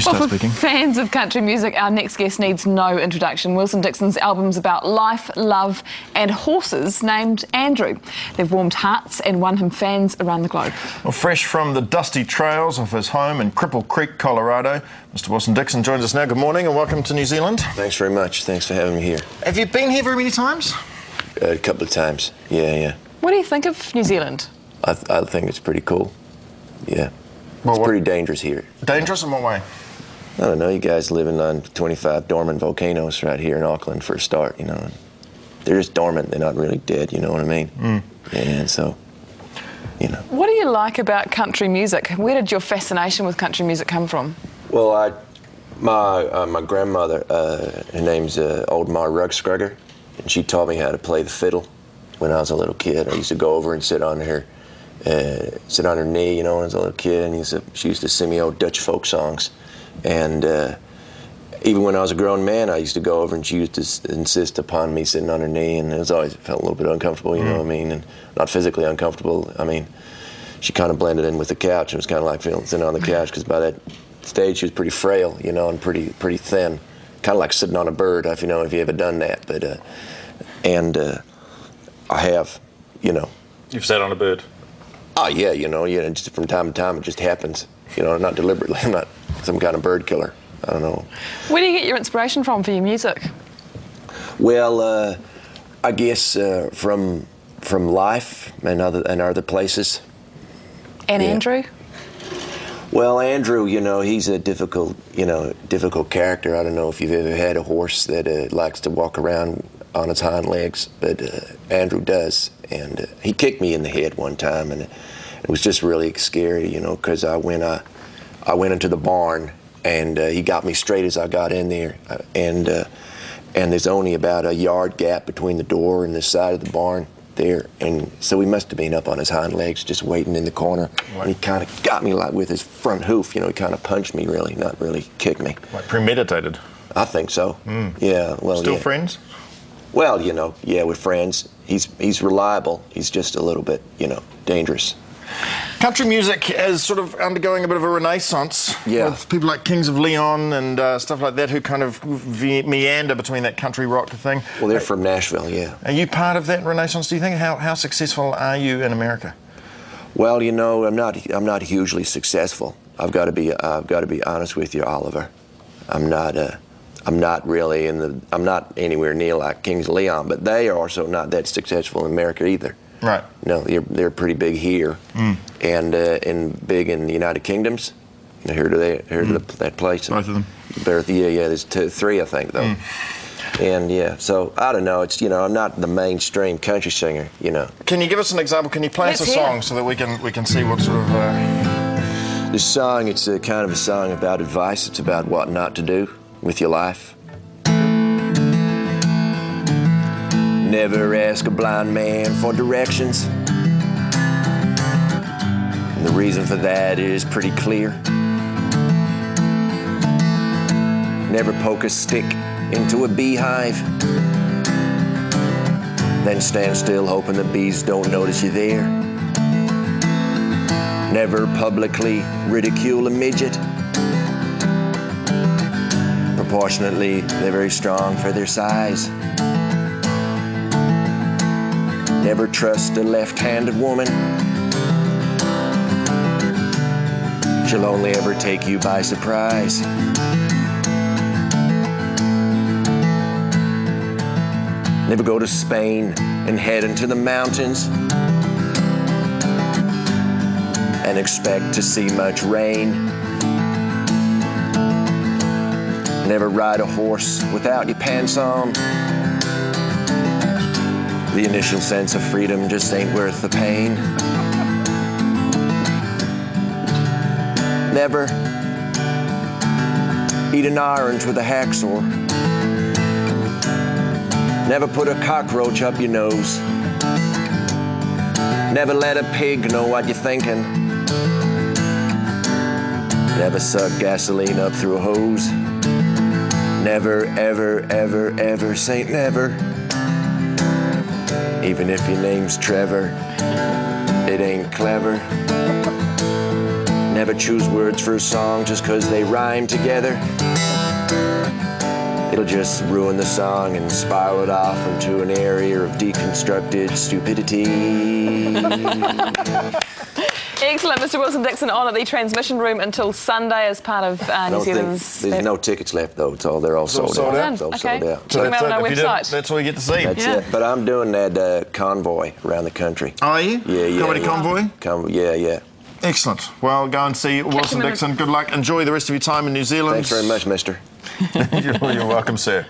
You start Well, for speaking. fans of country music, our next guest needs no introduction. Wilson Dixon's album's about life, love and horses, named Andrew. They've warmed hearts and won him fans around the globe. Well, fresh from the dusty trails of his home in Cripple Creek, Colorado, Mr. Wilson Dixon joins us now. Good morning and welcome to New Zealand. Thanks very much. Thanks for having me here. Have you been here very many times? A couple of times. Yeah. What do you think of New Zealand? I think it's pretty cool. Yeah. Well, it's pretty dangerous here. Dangerous in what way? I don't know. You guys living on 25 dormant volcanoes right here in Auckland for a start, you know. They're just dormant. They're not really dead, you know what I mean? And so, you know. What do you like about country music? Where did your fascination with country music come from? Well, my grandmother, her name's Old Ma Rugscrugger, and she taught me how to play the fiddle when I was a little kid. I used to go over and sit on her knee, you know, when I was a little kid, and she used to sing me old Dutch folk songs. And even when I was a grown man, I used to go over and she used to insist upon me sitting on her knee, and it was always felt a little bit uncomfortable, you know what I mean, and not physically uncomfortable. I mean, she kind of blended in with the couch. It was kind of like sitting on the couch, because by that stage she was pretty frail, you know, and pretty thin, kind of like sitting on a bird, if you ever done that. But I have, you know. You've sat on a bird. Oh yeah, you know, yeah. Just from time to time, it just happens. You know, not deliberately. I'm not some kind of bird killer. I don't know. Where do you get your inspiration from for your music? Well, I guess from life and other places. And yeah. Andrew? Well, Andrew, you know, he's a difficult character. I don't know if you've ever had a horse that likes to walk around on its hind legs, but Andrew does, and he kicked me in the head one time, and it was just really scary, you know, because I went into the barn, and he got me straight as I got in there, and there's only about a yard gap between the door and the side of the barn there, and so he must have been up on his hind legs just waiting in the corner. Right. And he kind of got me like with his front hoof, you know, he kind of punched me, really, not really kicked me. Like premeditated? I think so. Yeah, well, Still yeah. Friends? Well, you know, yeah, we're friends. He's reliable. He's just a little bit, you know, dangerous. Country music is sort of undergoing a bit of a renaissance. Yeah. With people like Kings of Leon and stuff like that who kind of meander between that country rock thing. Well, they're from Nashville, yeah. Are you part of that renaissance, do you think? How successful are you in America? Well, you know, I'm not hugely successful. I've got to be honest with you, Oliver. I'm not really I'm not anywhere near like Kings of Leon, but they are also not that successful in America either. Right. No, they're pretty big here, and big in the United Kingdoms. You heard of that place? Both of them. Yeah. There's three, I think, though. And yeah, so I don't know. It's, you know, I'm not the mainstream country singer. You know. Can you give us an example? Can you play us a song so that we can see what sort of? This song, it's a kind of a song about advice. It's about what not to do with your life. Never ask a blind man for directions. And the reason for that is pretty clear. Never poke a stick into a beehive, then stand still hoping the bees don't notice you there. Never publicly ridicule a midget. Proportionately, they're very strong for their size. Never trust a left-handed woman. She'll only ever take you by surprise. Never go to Spain and head into the mountains and expect to see much rain. Never ride a horse without your pants on. The initial sense of freedom just ain't worth the pain. Never eat an orange with a hacksaw. Never put a cockroach up your nose. Never let a pig know what you're thinking. Never suck gasoline up through a hose. Never, ever, ever, ever say never. Even if your name's Trevor, it ain't clever. Never choose words for a song just 'cause they rhyme together. It'll just ruin the song and spiral it off into an area of deconstructed stupidity. Excellent, Mr. Wilson Dixon on at the transmission room until Sunday as part of New Zealand's... There's no tickets left though. They're all sold out. Sold It's all sold out. Check them out on our website. That's all you get to see. That's it. But I'm doing that convoy around the country. Are you? Yeah. Comedy convoy? Yeah. Excellent. Well, go and see Wilson Dixon. Good luck. Enjoy the rest of your time in New Zealand. Thanks very much, mister. You're welcome, sir.